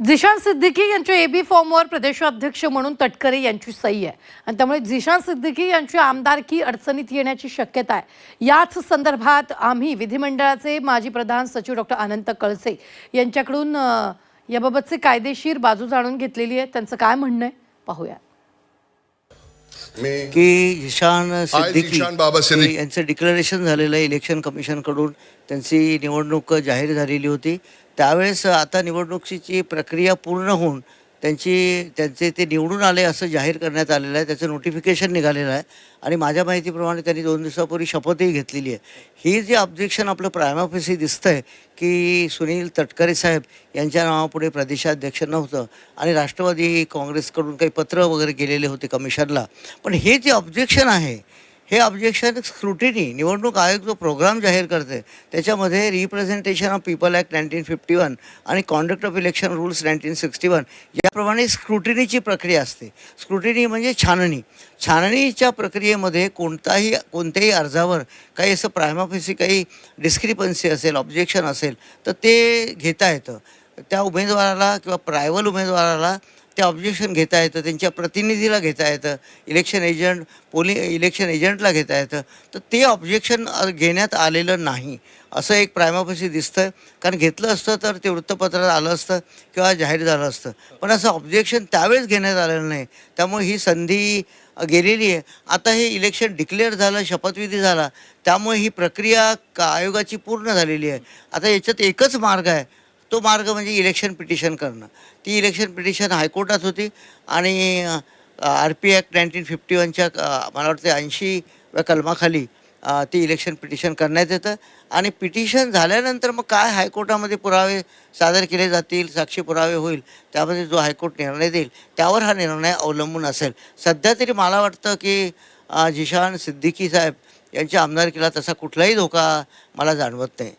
झिशान सिद्दीकी यांच्या एबी फॉर्मवर प्रदेशाध्यक्ष म्हणून तटकरे यांची सही आहे आणि त्यामुळे झिशान सिद्दीकी यांची आमदारकी अडचणीत येण्याची शक्यता आहे। याच संदर्भात आम्ही विधिमंडळाचे माजी प्रधान सचिव डॉक्टर अनंत कळसे यांच्याकडून याबाबतचे कायदेशीर बाजू जाणून घेतलेली आहे। त्यांचं काय म्हणणं आहे पाहूया। की झिशान सिद्दीकी यांचं डिक्लेरेशन झालेलं आहे इलेक्शन कमिशनकडून, त्यांची निवडणूक जाहीर झालेली होती। त्यावेळेस आता निवडणुकीची प्रक्रिया पूर्ण होऊन त्यांचे ते निवडून आले असं जाहीर करण्यात आलेलं आहे। त्याचं नोटिफिकेशन निघालेलं आहे आणि माझ्या माहितीप्रमाणे त्यांनी 2 दिवसापूर्वी शपथही घेतलेली आहे। ही जे ऑब्जेक्शन आपलं प्रायमा फेसी दिसतंय की सुनील तटकरे साहेब यांच्या नावापुढे प्रदेशाध्यक्ष नव्हतं आणि राष्ट्रवादी काँग्रेसकडून काही पत्र वगैरे गेलेले होते कमिशनला, पण हे जे ऑब्जेक्शन आहे हे ऑब्जेक्शन स्क्रुटिनी निवडणूक आयोग जो प्रोग्राम जाहीर करते त्याच्यामध्ये रिप्रेझेंटेशन ऑफ पीपल ॲक्ट 1951 आणि कॉन्डक्ट ऑफ इलेक्शन रूल्स 1961 याप्रमाणे स्क्रुटिनीची प्रक्रिया असते। स्क्रुटिनी म्हणजे छाननीच्या प्रक्रियेमध्ये कोणत्याही अर्जावर काही असं प्रायमा फेसी काही डिस्क्रिपन्सी असेल, ऑब्जेक्शन असेल तर ते घेता येतं। त्या उमेदवाराला किंवा प्रायव्हल उमेदवाराला ते ऑब्जेक्शन घेता येतं, त्यांच्या प्रतिनिधीला घेता येतं, इलेक्शन एजंटला घेता येतं। तर ते ऑब्जेक्शन घेण्यात आलेलं नाही असं एक प्रायमा फेसी दिसतं, कारण घेतलं असतं तर ते वृत्तपत्रात आलं असतं किंवा जाहीर झालं असतं, पण असं ऑब्जेक्शन त्यावेळेस घेण्यात आलेलं नाही। त्यामुळे ही संधी गेलेली आहे। आता हे इलेक्शन डिक्लेअर झालं, शपथविधी झाला, त्यामुळे ही प्रक्रिया आयोगाची पूर्ण झालेली आहे। आता याच्यात एकच मार्ग आहे, तो मार्ग म्हणजे इलेक्शन पिटिशन करणं। ती इलेक्शन पिटिशन हायकोर्टात होती आणि RP ॲक्ट 1951च्या मला वाटते 80व्या कलमाखाली ती इलेक्शन पिटिशन करण्यात येतं आणि पिटिशन झाल्यानंतर मग काय हायकोर्टामध्ये पुरावे सादर केले जातील, साक्षी पुरावे होईल, त्यामध्ये जो हायकोर्ट निर्णय देईल त्यावर हा निर्णय अवलंबून असेल। सध्या तरी मला वाटतं की झिशान सिद्दीकी साहेब यांच्या आमदारकीला तसा कुठलाही धोका मला जाणवत नाही।